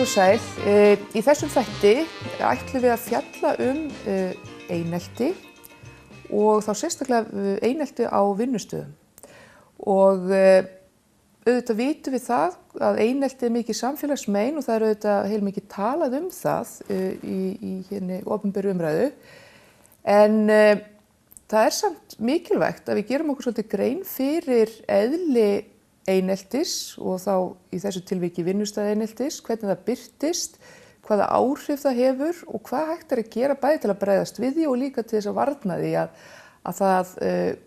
Heil og sæl. Í þessum þætti ætlum við að fjalla einelti og þá sérstaklega einelti á vinnustöðum. Og auðvitað vitum við það að einelti mikið samfélagsmein og það auðvitað heilmikið talað það í hérna opinberu umræðu. En það samt mikilvægt að við gerum okkur svolítið grein fyrir eðli eineltis og þá í þessu tilviki vinnustaðaeineltis, hvernig það birtist, hvaða áhrif það hefur og hvað hægt að gera bæði til að bregðast við því og líka til þess að varna því að það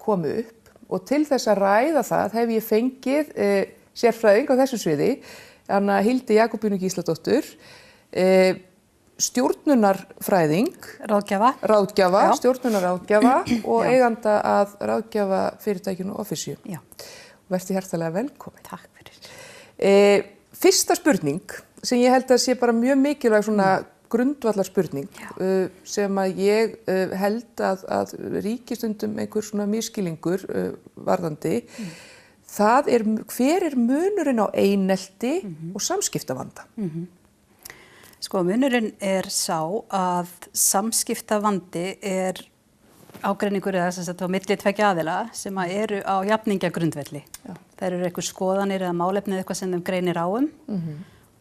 komi upp. Og til þess að ræða það hef ég fengið sérfræðing á þessu sviði, Anna Hildi Jakobínu Gísladóttur, stjórnunarfræðing, stjórnunarráðgjafa og eiganda að ráðgjafa fyrirtækinu Officio. Já. Vertu hjartalega velkomin. Takk fyrir. Fyrsta spurning sem ég held að sé bara mjög mikilvæg svona grundvallar spurning sem að ég held að ríki stundum einhver svona misskilningur varðandi. Það hver munurinn á einelti og samskiptavanda? Sko, munurinn sá að samskiptavandi ágreiningur eða þess að á milli tveggja aðila sem eru á jafningjagrundvelli. Það eru einhver skoðanir eða málefni eitthvað sem þeim greinir á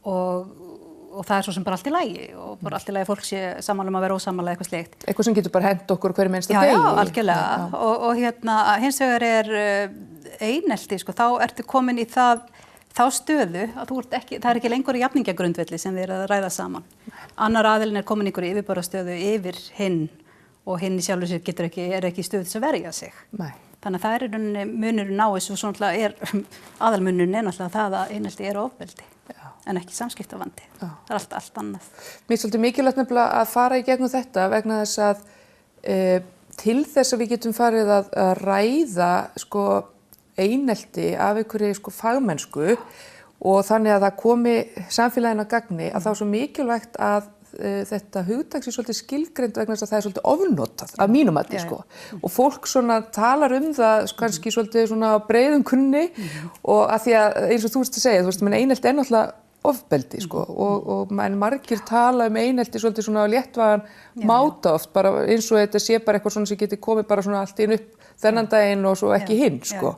og það svo sem bara allt í lagi og bara allt í lagi fólk sé sammála að vera ósammála eitthvað slíkt. Eitthvað sem getur bara hent okkur hverjum einsta degi. Já, algjörlega. Og hérna hins vegar einelti, sko, þá ertu komin í þá stöðu að það ekki lengur í jafningjagrundvelli sem þið að ræða saman. Annar aðilinn komin í einhverju yfirbárastöðu yfir hinn og hinn í sjálfu sér ekki í stöðu til að verja sig. Nei. Þannig að það munurinn á þessu og svona aðalmunurinn náttúrulega það að einelti ofbeldi en ekki samskiptavandi. Það allt annað. Mér svolítið mikilvægt nefnilega að fara í gegnum þetta vegna þess að til þess að við getum farið að ræða sko einelti af einhverju fagmennsku og þannig að það komi samfélaginu að gagni að þá svo mikilvægt að þetta hugtak sé svolítið skilgreint vegna þess að það svolítið ofnotað af mínum mati sko. Og fólk svona talar það kannski svolítið svona á breiðum kunni og að því að eins og þú veist að segja, einelti náttúrulega ofbeldi sko og margir tala einelti svolítið svona á léttvægan máta oft bara eins og þetta sé bara eitthvað svona sem getur komið bara svona allt inn upp þennan daginn og svo ekki hinn sko.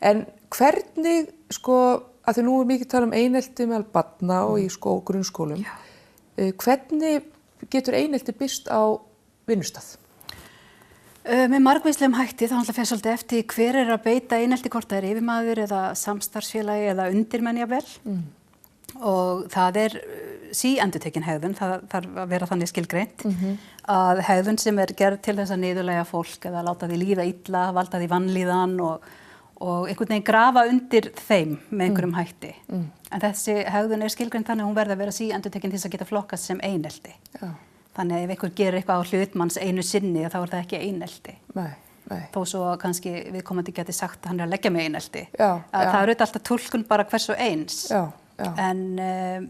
En hvernig sko, að því nú mikið tala einelti meðal barna og í grunnskólum. Hvernig getur einelti birst á vinnustað? Með margvíslegum hætti þá náttúrulega fer svolítið eftir hver að beita einelti, hvort það yfirmaður eða samstarfsfélagi eða undirmenn jafnvel. Og það síendurtekin hegðun, það þarf að vera þannig skilgreint að hegðun sem gerð til þess að niðurlægja fólk eða láta því líða illa, valda því vanlíðan og einhvern veginn grafa undir þeim með einhverjum hætti. En þessi hegðun skilgreind þannig að hún verði að vera síendurtekin til þess að geta flokkast sem einelti. Þannig að ef einhver gerir eitthvað á hlutmanns einu sinni þá það ekki einelti. Nei. Þó svo kannski viðkomandi geti sagt að hann að leggja með einelti. Það auðvitað alltaf túlkun bara hvers og eins. En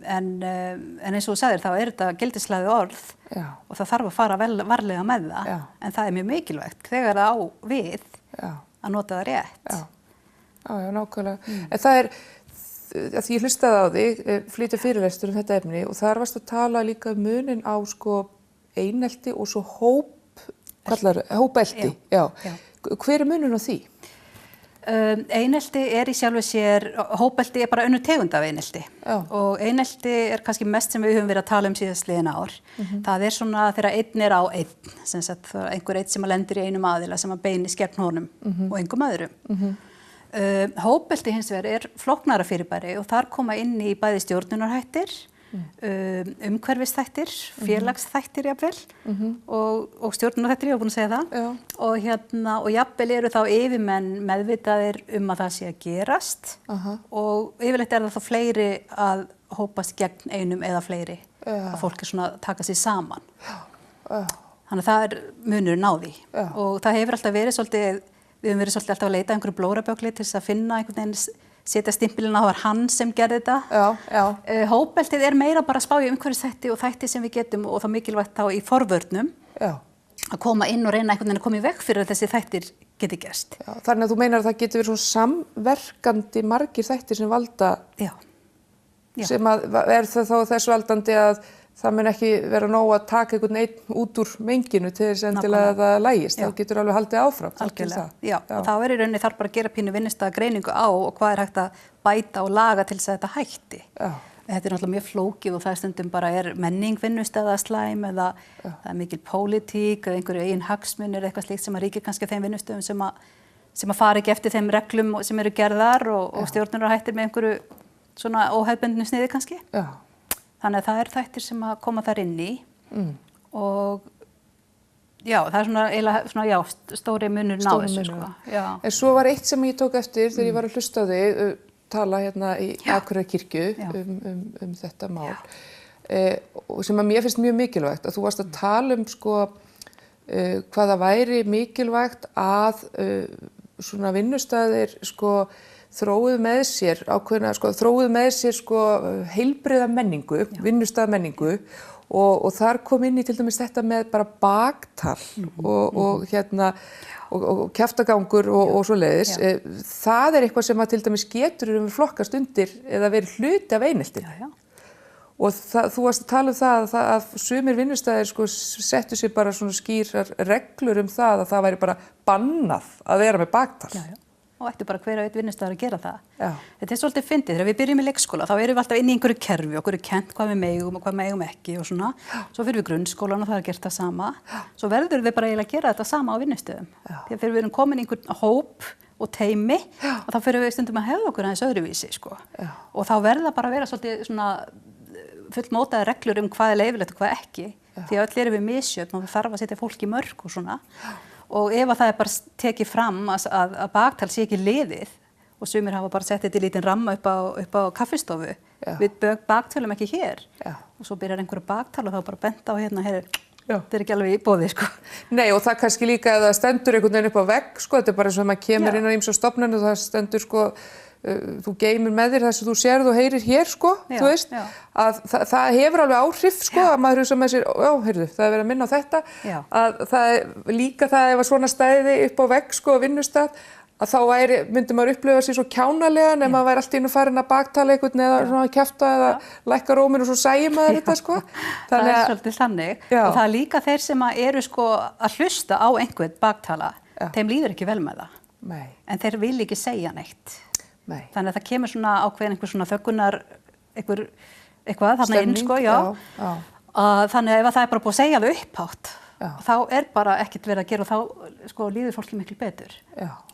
eins og þú sagðir þá þetta gildishlaðið orð og það þarf að fara varlega með það. En það mjög mikilvægt þegar það á við að nota það rétt. Já, nákvæmlega. En það að ég hlustaði á þig, flytja fyrirlestur þetta efni og þar varst að tala líka munin á einelti og svo hópelti. Já. Hver munun á því? Einelti í sjálfu sér, hópelti bara önnur tegund af einelti. Og einelti kannski mest sem við höfum verið að tala síðastliðin ár. Það svona þegar einn á einn, sem sagt einhver einn sem lendir í einum aðila sem beinist gegn honum og engum öðrum. Hópelti hins vegar flóknara fyrirbæri og þar koma inn í bæði stjórnunarhættir, umhverfisþættir, félagsþættir jafnvel og stjórnunarhættir, ég var búin að segja það. Og jafnvel eru þá yfirmenn meðvitaðir að það sé að gerast og yfirleitt það þá fleiri að hópast gegn einum eða fleiri að fólk svona taka sig saman. Þannig að það munurinn á því og það hefur alltaf verið svolítið. Við höfum verið svolítið alltaf að leita einhverju blóraböggli til þess að finna einhvern veginn, setja stimpilinn á það var hann sem gerði þetta. Hópeltið meira bara að spá í umhverfisþætti og þætti sem við getum og þá mikilvægt þá í forvörnum að koma inn og reyna einhvern veginn að koma í veg fyrir að þessi þættir geti gerst. Þannig að þú meinar að það geti verið svona samverkandi margir þættir sem valda sem að það þá þess valdandi að það mun ekki vera nóg að taka einhvern einn út úr menginu til þess endilega að það lægist. Þá getur alveg haldið áfram. Algjörlega, já. Og þá í rauninni þarf bara að gera pínu vinnustæðagreiningu á og hvað hægt að bæta og laga til þess að þetta hætti. Já. Þetta náttúrulega mjög flókið og það stundum bara menning vinnustæða slæm eða það mikil pólitík eða einhverju eigin hagsmunir eitthvað slíkt sem að ríkir kannski þeim vinnustöðum sem að fara ekki eftir þeim reglum sem eru gerðar og stjórnunarhættir með einhverju svona óhefðbundnu sniði kannski. Já. Þannig að það þættir sem að koma þar inn í og já, það eiginlega stóri munurinn á þessu sko. Já. En svo var eitt sem ég tók eftir þegar ég var að hlusta á þig tala hérna í Akureyrarkirkju um þetta mál og sem að mér finnst mjög mikilvægt að þú varst að tala sko hvað það væri mikilvægt að svona vinnustaðir sko þróuð með sér ákveðna þróuð með sér heilbrigða menningu, vinnustaðmenningu og þar kom inn í til dæmis þetta með bara baktal og kjaftagangur og svoleiðis. Það eitthvað sem að til dæmis getur flokkast undir eða verið hluti af einelti. Og þú varst að tala um það að sumir vinnustaðir settu sér bara svona skýrar reglur það að það væri bara bannað að vera með baktal. Og ættu bara hver og einn vinnustaður að gera það. Já. Þetta svolítið fyndið. Þegar við byrjum í leikskóla þá erum við alltaf inn í einhverju kerfi, okkur kennt hvað við megum og hvað megum ekki og svona. Svo fyrir við grunnskólan og það gert það sama. Svo verður við bara eiginlega að gera þetta sama á vinnustöðum. Þegar við erum komin í einhvern hóp og teymi og þá fyrir við stundum að hefða okkur aðeins öðruvísi sko. Og þá verða bara að vera svolítið svona fullmótaðar reglur hvað leyfilegt og hvað ekki. Því að öll erum við misjöfn og það þarf að setja fólk í mörk og svona. Og ef að það bara tekið fram að baktal sé ekki liðið og sumir hafa bara sett þetta í lítinn ramma upp á kaffistofu, við baktölum ekki hér og svo byrjar einhverju baktal og þá bara bent á þetta ekki alveg í boði sko. Nei og það kannski líka að það stendur einhvern veginn upp á vegg sko, þetta bara eins og maður kemur inn á ýmsar stofnanir og það stendur sko þú geymir með þér það sem þú sérð og heyrir hér sko, þú veist, að það hefur alveg áhrif sko, að maður hugsa með sér, heyrðu, það verið að minna á þetta, að það líka það ef að svona stæði upp á vegg sko, vinnustað, að þá myndi maður upplifa sér svo kjánalega nema að væri allt í einu farin að baktala einhvern eða svona kjafta eða lækka róminn og svo sæi maður þetta sko. Það svolítið þannig og það líka þeir sem eru sko að hlusta á einhvern baktala, þeim líður ekki vel með það, en þeir vil ekki segja neitt. Nei. Þannig að það kemur svona ákveðin einhver svona þöggunar eitthvað þarna inn sko, þannig að ef það bara búið að segja það upphátt þá bara ekkert verið að gera og þá sko líður fólki miklu betur.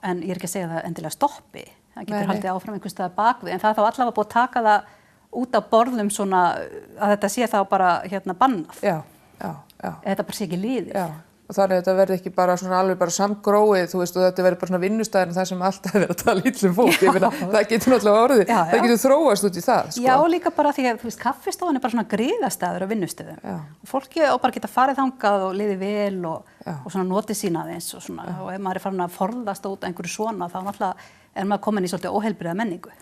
En ég ekki að segja það endilega stoppi, það getur haldið áfram einhvers staðar bakvið, en það þá allavega búið að taka það út af borðum svona að þetta sé þá bara bannað. Þetta bara sé ekki liðið. Og þannig að þetta verði ekki bara svona alveg bara samgróið, þú veist, og þetta verði bara svona vinnustæðin þar sem alltaf verið að tala illum fólk. Ég finna, það getur náttúrulega orðið, það getur þróast út í það, sko. Já, líka bara því að, þú veist, kaffistofan bara svona griðastæður á vinnustöðum. Og fólki á bara geta farið þangað og liðið vel og svona notið sín aðeins og svona, og ef maður farin að forðast út einhverju svona, þá náttúrulega maður komin í svolítið óheilbrigða menningu.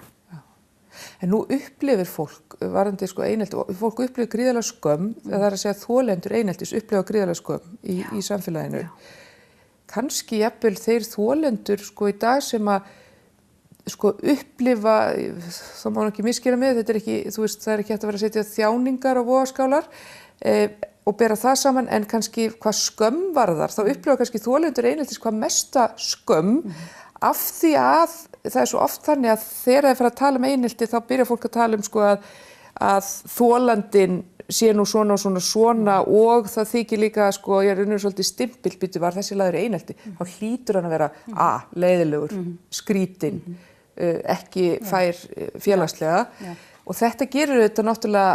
En nú upplifir fólk, varðandi sko einelti, fólk upplifir gríðarlega skömm, það að segja þolendur eineltis upplifa gríðarlega skömm í samfélaginu. Kannski jafnvel þeir þolendur sko í dag sem að sko upplifa, það má ekki misskilja með, þetta ekki, þú veist, það ekki hægt að vera að setja þjáningar á vogarskálar og bera það saman, en kannski hvað skömm varðar, þá upplifa kannski þolendur eineltis hvað mesta skömm af því að það svo oft þannig að þegar það fyrir að tala einelti þá byrja fólk að tala sko að þolandinn sé nú svona og svona og það þykir líka sko, ég unnur svolítið stimpilbyttu var þessi lagður einelti, þá hlýtur hann að vera leiðilegur, skrítinn, ekki fær félagslega og þetta gerir þetta náttúrulega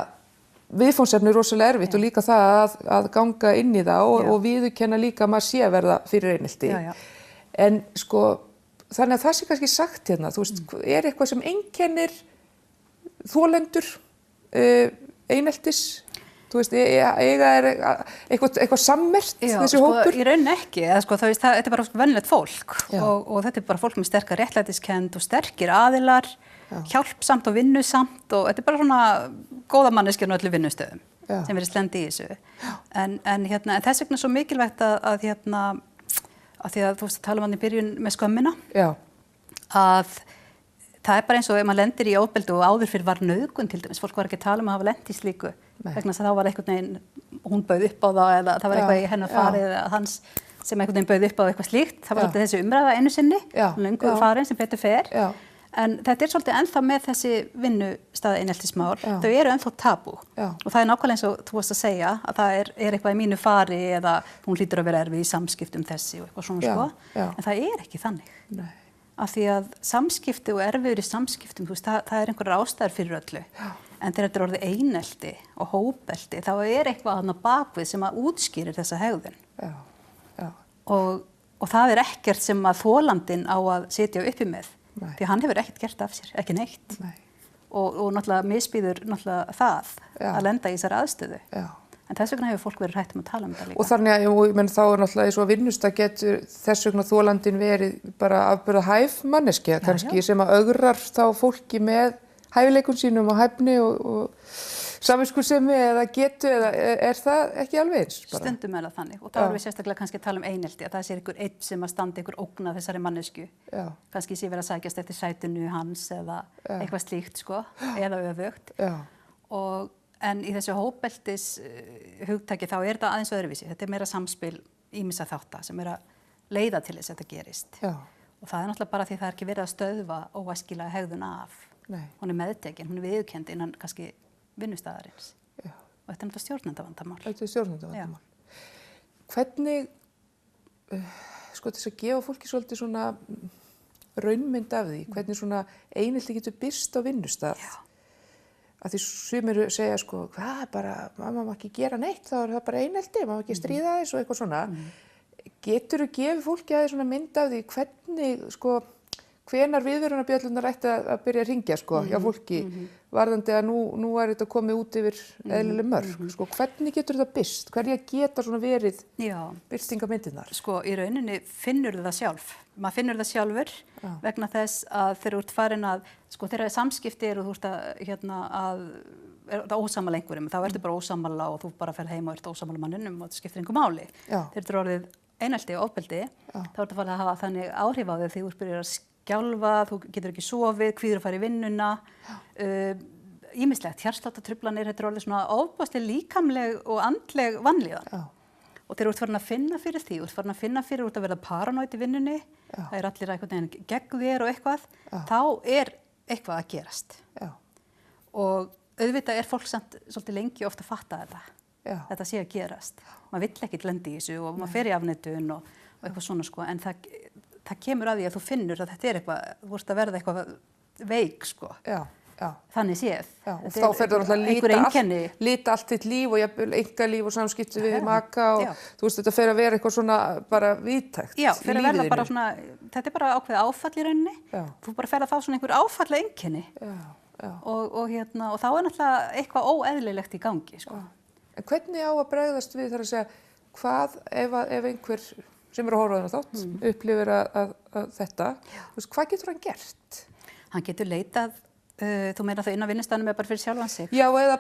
viðfangsefni rosalega erfitt og líka það að ganga inn í það og viðurkenna líka að maður sé að verða fyrir einelti. En sko þannig að það sé kannski sagt hérna, þú veist, eitthvað sem einkennir þolendur eineltis, þú veist, eitthvað sammerkt þessi hópur? Já, í rauninni ekki, þetta er bara venjulegt fólk og þetta er bara fólk með sterkar réttlætiskennd og sterkir aðilar, hjálpsamt og vinnusamt og þetta er bara svona góða manneskjur á öllu vinnustöðum sem verið slendi í þessu. En þess vegna er svo mikilvægt að því að þú veist að tala um hann í byrjun með skömmina, að Það bara eins og ef maður lendir í ofbeldi og áður fyrir var nauðgun til dæmis, fólk var ekki að tala um að hafa lent í slíku, vegna þess að þá var einhvern veginn, hún bauð upp á það eða það var eitthvað í hennar farið eða hans sem einhvern veginn bauð upp á eitthvað slíkt, það var svolítið þessi umræða einu sinni, löngu farin sem betur fer, en þetta svolítið ennþá með þessi vinnustaðaeineltismál, þau eru ennþá tabú og það nákvæmlega eins og þú varst að segja að það er eitthvað í mínu fari eða hún hlýtur að vera erfið í samskiptum þessi og eitthvað svona sko, en það er ekki þannig. Nei. Af því að samskipti og erfiður í samskiptum, þú veist, það er einhverjar ástæður fyrir öllu. En þegar þetta orðið einelti og hópelti, þá er eitthvað þarna bakvið sem að útskýrir þessa hegðun. Og það er ekkert sem að þolandinn á að sitja uppi með. Því hann hefur ekkert gert af sér, ekki neitt. Og náttúrulega misbýður náttúrulega það að lenda í þessari aðstöðu. En þess vegna hefur fólk verið hrætt að tala um þetta líka. Og þannig að, þá er náttúrulega eins og vinnustað getur þess vegna þolandinn verið bara afburða hæf manneskja kannski sem að ögrar þá fólki með hæfileikum sínum og hæfni og samviskusemi eða getu eða er það ekki alveg eins? Stundum er það þannig og þá erum við sérstaklega kannski að tala um einelti, að það sé einhver einn sem að standa einhver ógn af þessari mannesku. Kannski sé verið að sækjast eftir sætinu hans eða eitthvað slíkt sko, eða öfugt. En í þessu hópeltis hugtaki þá er þetta aðeins öðruvísi. Þetta er meira samspil ýmissa þátta sem er að leiða til þess að þetta gerist. Og það er náttúrulega bara því það er ekki verið að stöðva óæskilega hegðun af. Hún er meðtekin, hún er viðurkennd innan kannski vinnustaðarins. Og þetta er náttúrulega stjórnendavandamál. Þetta er stjórnendavandamál. Hvernig, sko þess að gefa fólki svolítið svona raunmynd af því, hvernig svona einelti getur birst á vinnustað? Að því sumir segja sko, hvað bara, maður má ekki gera neitt, þá er það bara einelti, maður má ekki stríða þess og eitthvað svona. Geturðu gefið fólki aðeins svona mynd af því hvernig, sko, hvenar viðvörunarbjöllurnar ætti að byrja að hringja, sko, hjá fólki, varðandi að nú er þetta komið út yfir eðlileg mörk, sko, hvernig getur það birst? Hverja geta svona verið birtingamyndirnar? Sko, í rauninni finnur það sjálf. Maður finnur það sjálfur vegna þess að þegar þú ert farin að, sko þegar samskipti eru þú ert að ósammála einhverjum, þá ertu bara ósammála og þú bara ferð heim og ert ósammála manninum og þetta skiptir engu máli. Þegar þetta er orðið einelti og ofbeldi, þá ertu farið að hafa þannig áhrif á þig því þú ert byrjað að skjálfa, þú getur ekki sofið, kvíður að fara í vinnuna, ýmislegt, hjartsláttartruflanir, þetta er orðið svona ofboðsleg líkamleg og andleg vanlíðan. Og þegar þú ert farin að finna fyrir því, þú ert farin að finna fyrir út að verða paranoid í vinnunni, það er allir einhvern veginn gegn þér og eitthvað, þá er eitthvað að gerast. Og auðvitað er fólk samt svolítið lengi ofta að fatta þetta, þetta sé að gerast. Maður vill ekkert lenda í þessu og maður fer í afneitun og eitthvað svona sko, en það kemur að því að þú finnur að þetta er eitthvað, þú ert að verða eitthvað veik sko. Þannig séð. Og þá fer það náttúrulega að líta allt þitt líf og einkalíf og samskipti við maka og þú veist þetta fer að vera eitthvað svona bara víðtækt í lífinu. Já, fer að verða bara svona, þetta er bara ákveðið áfall í rauninni. Þú bara fer að fá svona einhver áfallega einkenni. Og þá er náttúrulega eitthvað óeðlilegt í gangi, sko. En hvernig á að bregðast við þar að segja, hvað ef einhver sem er að horfa á þennan þátt upplifir að þetta, þú veist, hvað getur hann gert? Hann getur leitað. Þú meina það inn á vinnustaðnum eða bara fyrir sjálfan sig? Já, eða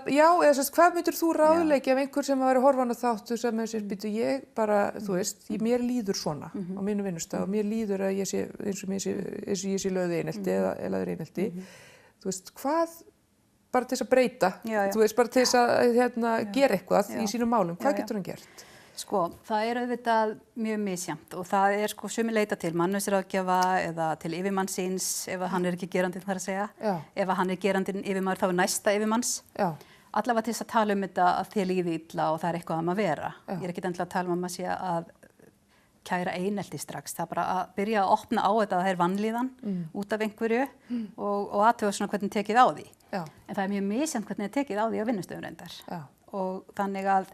hvað myndir þú ráðleggja ef einhver sem var að horfa á þáttu sem með sér býtu ég bara, þú veist, mér líður svona á mínu vinnustað og mér líður að ég sé eins og ég sé lögð einelti eða einelti. Þú veist, hvað bara til þess að breyta, þú veist, bara til þess að gera eitthvað í sínum málum, hvað getur hann gert? Sko, það er auðvitað mjög misjafnt og það er sko sumir leita til mannauðsráðgjafa eða til yfirmanns síns ef hann er ekki gerandinn þar að segja. Ef hann er gerandinn yfirmaður þá er næsta yfirmanns. Allavega til þess að tala um þetta að þér líði illa og það er eitthvað að vera. Ég er ekki endilega að tala um að maður sé að kæra einelti strax. Það er bara að byrja að opna á þetta að það er vanlíðan út af einhverju og athuga svona hvernig tekið á því. En það er mjög misjafnt hvernig tekið á því á vinnustöðum reyndar. Og þannig að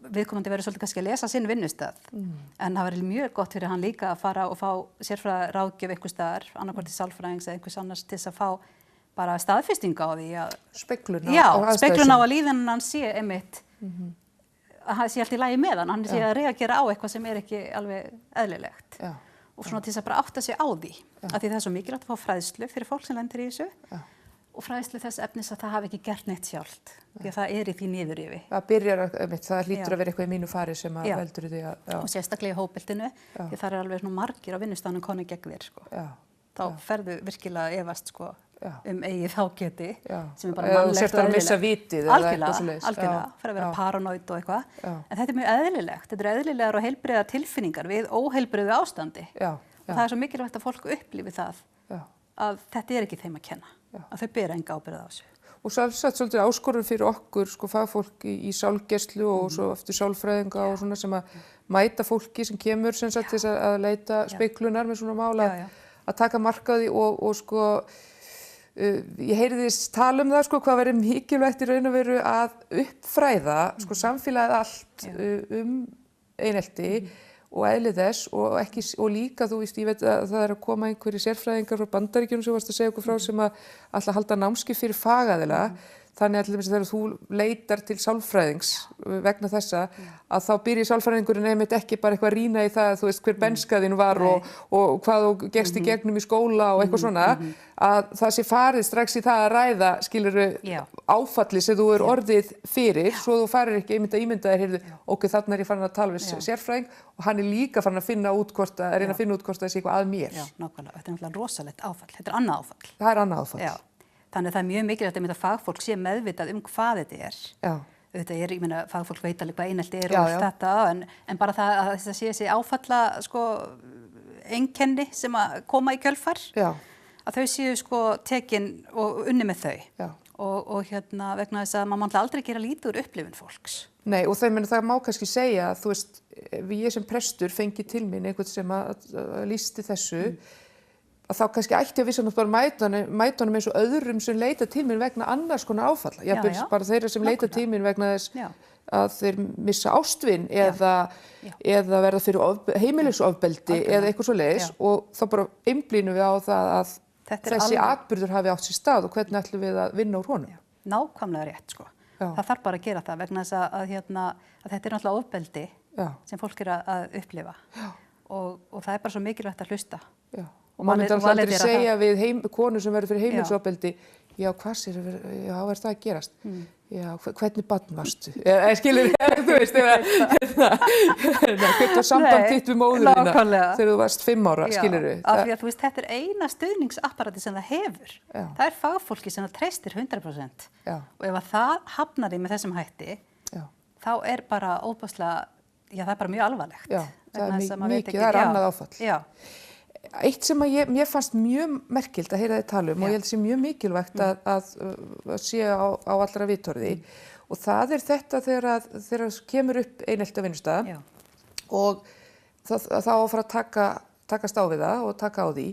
viðkomandi verður svolítið kannski að lesa sinn vinnustað en það verður mjög gott fyrir hann líka að fara og fá sérfræða ráðgjöf einhvers staðar, annarkvort til sálfræðings eða einhvers annars til þess að fá bara staðfestingu á því að speglun á að líðan hann sé einmitt að hann sé allt í lagi með hann sé að reagera á eitthvað sem er ekki alveg eðlilegt og svona til þess að bara átta sig á því af því það er svo mikilvægt að fá fræðslu fyrir fólk sem lendir í þessu og fræðslu þess efnis að það hafi ekki gert neitt sjálft því að það er í því niðurrifi. Það hlýtur að vera eitthvað í mínu fari sem að veldur því að... Og sérstaklega í hópeldinu því það er alveg svona margir á vinnustaðnum konur gegn þér sko. þá ferðu virkilega að efast sko eigið þágeti sem bara eða mannlegt sért að missa vitið eða eitthvað svoleiðis. Algjörlega, fer að vera paranoid og eitthvað. En þetta er mjög eðlilegt. Þetta er eðlilegar og heilbrigðar tilfinningar við óheilbrigðu ástandi. Og það er svo mikilvægt að fólk upplifi það að þetta er ekki þeim að kenna. Að þau bera enga ábyrgð á þessu. Og svolítið áskorun fyrir okkur, sko, fagfólk í sálgæslu og svo eftir sálfræðinga og svona sem að mæta fólki sem kemur sem sagt til að leita speiklunar með svona mál að taka mark á því og sko ég heyrði tala það sko hvað verið mikilvægt í raun og veru að uppfræða sko samfélagið allt einelti og eðli þess og líka þú veist ég veit að það að koma einhverjir sérfræðingar frá Bandaríkjunum sem varst að segja okkur frá sem að alltaf halda námskeið fyrir fagaðila þannig að til dæmis þegar þú leitar til sálfræðings vegna þessa að þá byrji sálfræðingurinn einmitt ekki bara eitthvað að rýna í það þú veist hver benskaðin var og hvað þú gekkst í gegnum í skóla og eitthvað svona að það sé farið strax í það að ræða skilurðu áfalli sem þú orðið fyrir svo þú farir ekki einmitt að ímynda þér heyrðu ok þarna er ég farin að tala við sérfræðing og hann er líka farin að finna út hvort að reyna að finna út hvort það sé eitthvað að mér. Já, nákvæmlega. Þetta er náttúrulega rosalegt áfall. Þetta er annað áfall. Það er annað áfall. Já. Þannig að það er mjög mikilvægt að fagfólk sé meðvitað hvað þetta er. Já. Þetta er, ég meina, fagfólk veit alveg hvað einelti er og þetta, en bara það að það sé þessi áfalla, sko, einkenni sem að koma í kjölfar, að þau séu, sko, tekin og unni með þau. Já. Og vegna þess að maður má aldrei gera lítið úr upplifun fólks. Nei, og það má kannski segja að, þú veist, ég sem prestur fengi til mín einhvern sem að lýsti þessu, að þá kannski ætti að vissan bara mæta honum eins og öðrum sem leita til mín vegna annars konar áfalla. Jafnvel bara þeirra sem leita til mín vegna þess að þeir missa ástvin eða verða fyrir heimilisofbeldi eða eitthvað svoleiðis og þá bara einblínum við á það að þessi atburður hafi átt sér stað og hvernig ætlum við að vinna úr honum. Nákvæmlega rétt sko. Það þarf bara að gera það vegna þess að þetta er náttúrulega ofbeldi sem fólk er að upplifa og það er bara svo mikilvægt að hlusta. Og maður myndi aldrei segja við konu sem verður fyrir heimilisofbeldi, já, er það að gerast? Já, hvernig barn varstu? Skilur, þú veist, hvernig var samband þitt við móðurina þegar þú varst 5 ára, skilur við? Af því að þú veist, þetta er eina stuðningsapparati sem það hefur. Það er fagfólki sem það treystir 100%. Og ef að það hafnar í með þessum hætti, þá er bara óbúslega, það er bara mjög alvarlegt. Já, það er annað áfall. Já. Eitt sem að mér fannst mjög merkilt að heyra þið tala og ég held sé mjög mikilvægt að sé á allra vitorði og það er þetta þegar kemur upp einelti á vinnustað og þá að fara að takast á við það og taka á því.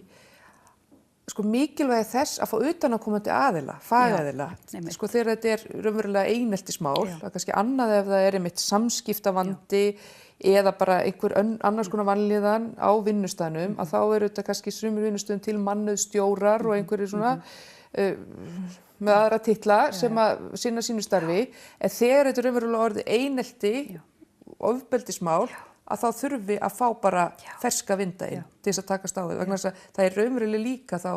Sko mikilvægi þess að fá utanaðkomandi aðila, fagaðila, sko þegar þetta er raunverulega eineltismál, það er kannski annað ef það er einmitt samskiptavandi eða bara einhver annars konar vanlíðan á vinnustaðnum að þá eru þetta kannski sumir vinnustöðum til mannauðsstjórar og einhverjir svona með aðra titla sem að sinna sínu starfi en þegar þetta er raunverulega orðið einelti ofbeldismál að þá þurfi að fá bara ferska vinda inn til þess að takast á því vegna þess að það er raunverulega líka þá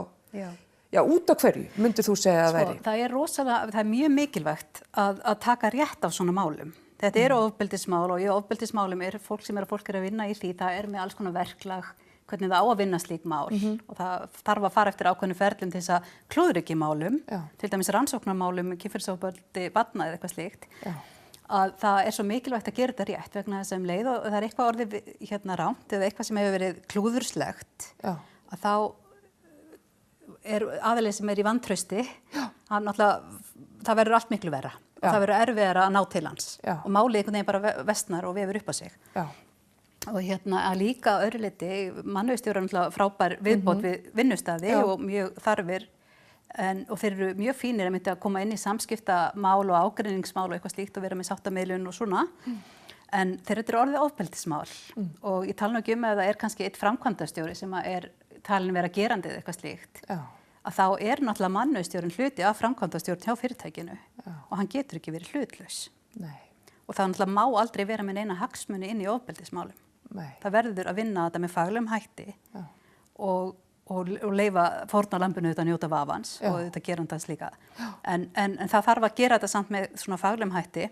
út af hverju myndir þú segja að veri? Það er mjög mikilvægt að taka rétt á svona málum. Þetta eru ofbeldismál og í ofbeldismálum er fólk sem fólk er að vinna í því, það er með alls konar verklag, hvernig það á að vinna slík mál og það þarf að fara eftir ákveðnum ferlum til þess að klúðra ekki málum, til dæmis rannsóknarmálum, kynferðisofbeldi, barna eða eitthvað slíkt, að það er svo mikilvægt að gera þetta rétt vegna þess að leið og það er eitthvað orðið rámt eða eitthvað sem hefur verið klúðurslegt, að þá er aðalið sem er í vantrausti, það verður allt miklu verra. Það verður erfiðara að ná til hans og málið einhvern veginn bara vestnar og vefur upp á sig. Og að líka öðru leyti, mannauðsstjórar frábær viðbót við vinnustaði og mjög þarfir og þeir eru mjög fínir að mynda að koma inn í samskiptamál og ágreiningsmál og eitthvað slíkt og vera með sáttamiðlun og svona. En þeir eru orðið ofbeldismál og ég tala nú ekki að það er kannski eitt framkvæmdastjóri sem er talin vera gerandi eða eitthvað slíkt. Að þá er náttúrulega mannauðsstjórinn hluti af framkvæmdastjórn hjá fyrirtækinu og hann getur ekki verið hlutlaus. Og það náttúrulega má aldrei vera með neina hagsmuni inn í ofbeldismálum. Það verður að vinna þetta með faglegum hætti og leyfa fórnarlambinu þetta njóta vafans og þetta gerandans líka. En það þarf að gera þetta samt með svona faglegum hætti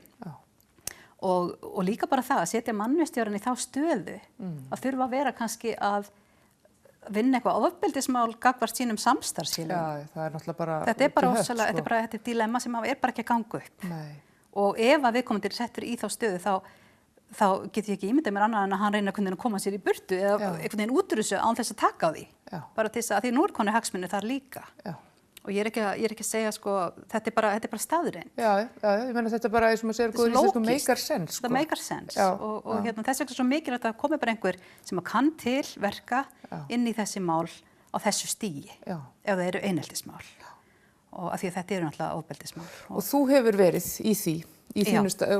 og líka bara það að setja mannauðsstjórinn í þá stöðu að þurfa að vera kannski að vinna eitthvað ofbeldismál gagnvart sínum samstarfsfélögum. Já, það er náttúrulega bara Þetta er bara út í hött, ofsalega, þetta er bara þetta dilemma sem er bara ekki að ganga upp. Nei. Og ef að viðkomandi er settur í þá stöðu þá get ég ekki ímyndað mér annað en að hann reyna einhvern veginn að koma sér í burtu eða einhvern veginn út úr þessu án þess að taka á því. Já. Bara til þess að því nú er konur hagsmunir þar líka. Já. Og ég er ekki að segja sko, þetta er bara staðreynd. Já, ég meina þetta er bara eins og maður segir góður íslensku make sense, sko. Það make sense og hérna þess vegna svo mikilvægt að komi bara einhver sem að kann til verka inn í þessi mál á þessu stigi, ef það eru eineltismál. Og af því að þetta eru náttúrulega ofbeldismál. Og þú hefur verið í því,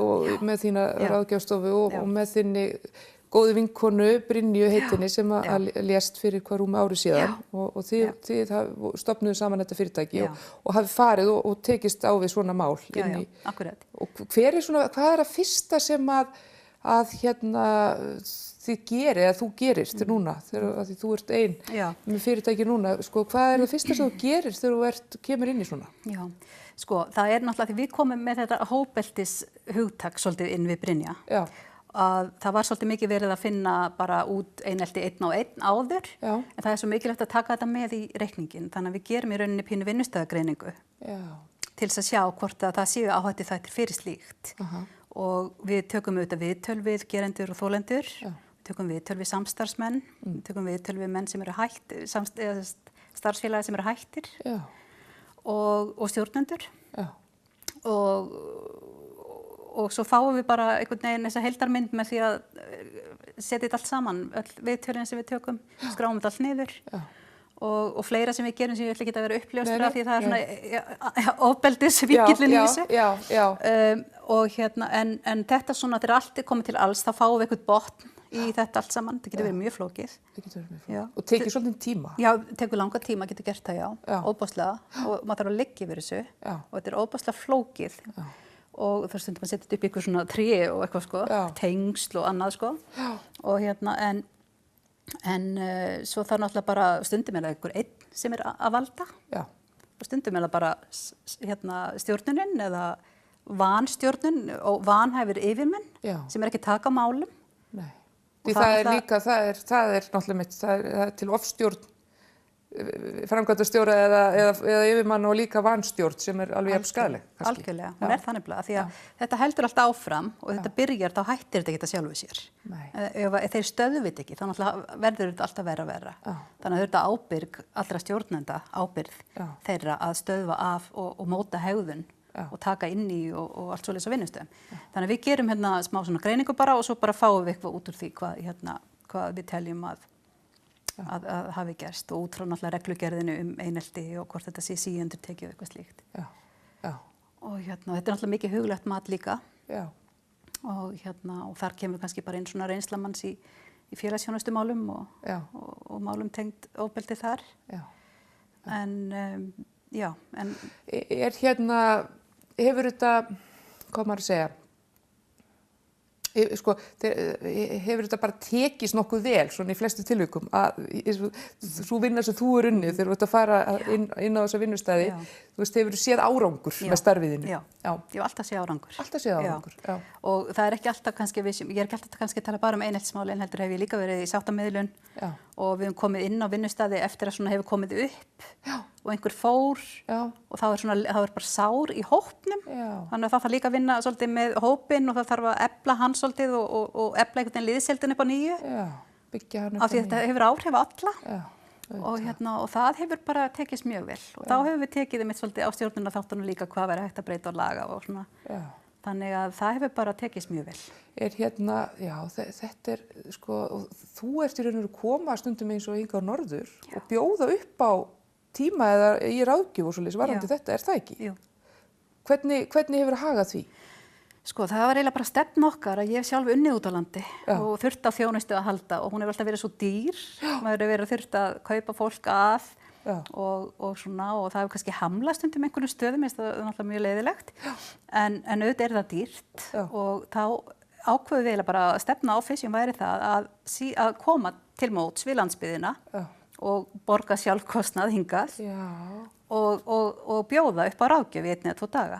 og með þína ráðgjafarstofu og með þinni góðu vinkonu Brynju heitinni sem að lést fyrir hvað rúmi ári síðan og þið stofnuðu saman þetta fyrirtæki og hafi farið og tekist á við svona mál inn í. Akkurat. Og hvað er að fyrsta sem að hérna þið gerir, eða þú gerir núna, þegar þú ert ein með fyrirtæki núna, sko, hvað er það fyrsta sem þú gerir þegar þú kemur inn í svona? Já, sko, það er náttúrulega því við komum með þetta hópeldis hugtak svolítið inn við Brynja. Já. Að það var svolítið mikið verið að finna bara út einelti einn á einn áður, en það er svo mikilvægt að taka þetta með í reikningin, þannig að við gerum í rauninni pínu vinnustæðagreiningu til þess að sjá hvort að það séu áhættu þættir fyrir slíkt. Og við tökum auðvitað viðtöl við gerendur og þolendur, við tökum viðtöl við samstarfsmenn, við tökum viðtöl við menn sem eru starfsfélagi sem eru hættir og stjórnendur. Og svo fáum við bara einhvern veginn þessa heildarmynd með því að setja þetta allt saman, öll viðtölin sem við tökum, skráum þetta allt niður og fleira sem við gerum sem ég ætla ekki að vera uppljóstra því það er svona ofbeldisvíkillinn í þessu. Og hérna, en þetta svona þegar allt er komið til alls, þá fáum við einhvern botn í þetta allt saman, það getur verið mjög flókið. Og tekið svolítið tíma? Já, tekur langa tíma, getur gert það, óbáslega, og maður þarf að liggja yfir þessu og þetta er óbáslega flókið. Og það stundum að setja upp ykkur svona tré og eitthvað sko, tengsl og annað sko. Og hérna, en svo þarf náttúrulega bara stundum er það ykkur einn sem er að valda. Og stundum er það bara stjórnunin eða vanstjórnun og vanhæfir yfirmenn sem er ekki taka á málum. Nei, því það er líka, það er náttúrulega mitt, það er til ofstjórn framkvæmdastjóra eða yfirmann og líka vanstjórn sem er alveg jafn skaðleg. Algjörlega, hún er þannig því að þetta heldur alltaf áfram og þetta byrjar, þá hættir þetta ekki að sjálfu sér. Ef þeir stöðvit ekki, þá náttúrulega verður þetta alltaf verra. Þannig að þetta ábyrg allra stjórnenda, ábyrgð þeirra að stöðva af og móta hegðun og taka inn í og allt svoleiðis á vinnustöðum. Þannig að við gerum hérna smá svona greiningu bara og svo bara fáum við eitthvað út úr því hvað við teljum að hafi gerst og út frá náttúrulega reglugerðinu einelti og hvort þetta sé síendurtekið og eitthvað slíkt. Og þetta er náttúrulega mikið huglegt mat líka. Og þar kemur kannski bara inn svona reynslamanns í félagsþjónustumálum og málum tengd ofbeldi þar. En hefur þetta, hvað maður að segja, sko, hefur þetta bara tekist nokkuð vel svona í flestu tilvikum að svo vinna sem þú er unnið þegar þú ert að fara inn á þessa vinnustæði, þú veist, hefur þú séð árangur með starfiðinu? Já, ég hef alltaf séð árangur. Alltaf séð árangur, já. Og það er ekki alltaf kannski, ég er ekki alltaf kannski að tala bara um eineltismál, en heldur hef ég líka verið í sáttameðlun og við höfum komið inn á vinnustæði eftir að svona hefur komið upp og einhver fór og þá er bara sár í hópnum, þannig að það þarf líka að vinna svolítið með hópinn og það þarf að efla hann svolítið og efla einhvern veginn liðseildin upp á nýju af því þetta hefur áhrif á alla og það hefur bara tekist mjög vel og þá hefur við tekið einmitt svolítið á stjórnunarþáttunum líka hvað verður hægt að breyta og laga og svona þannig að það hefur bara tekist mjög vel. Þetta sko, þú ert í raun og veru koma stundum eins og hingað á norður og bjóða upp á tíma eða í ráðgjöf og svoleiðis varðandi þetta, er það ekki? Jú. Hvernig hefur það hagað því? Sko, það var eiginlega bara stefna okkar að ég hef sjálf unnið út á landi og þurft á þjónustu að halda og hún hefur alltaf verið svo dýr, maður hefur verið þurft að kaupa fólk að og svona og það hefur kannski hamlað stundum einhvern stöðum, það er náttúrulega mjög leiðilegt, en auðvitað er það dýrt og þá ákveðum við eiginlega bara að stefna á Fisjum væri það að koma til móts við landsbyggðina og borga sjálfkostnað hingað og bjóða upp á ráðgjöf í 1 eða 2 daga.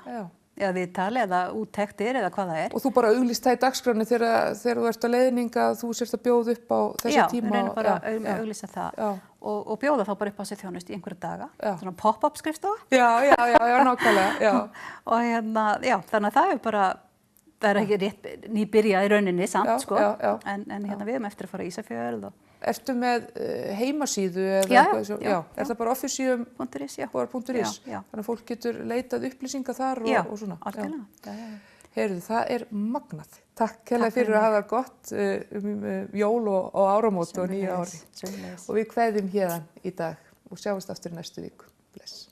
eða viðtal eða úttektir eða hvað það er. Og þú bara auglýst það í dagskráni þegar þú ert á leiðning að þú sérst að bjóða upp á þessi tíma? Já, við reynum bara að auglýsa það og bjóða þá bara upp á sér þjónustu í einhverja daga. Svona pop-up skrifstofa. Já, nákvæmlega, já. Og þannig að það er bara, það er ekki rétt nýbyrjað í rauninni samt, sko. En við erum eftir að fara í Ísafjörð og... Ertu með heimasíðu eða eitthvað? Já. Er það bara officeum.is? .is. Þannig að fólk getur leitað upplýsingar þar og svona? Já, algjörlega. Heyrðu, það er magnað. Takk hérlega fyrir að hafa það gott jól og áramót og nýja ári. Og við kveðjum héðan í dag og sjáumst aftur næstu viku. Bless.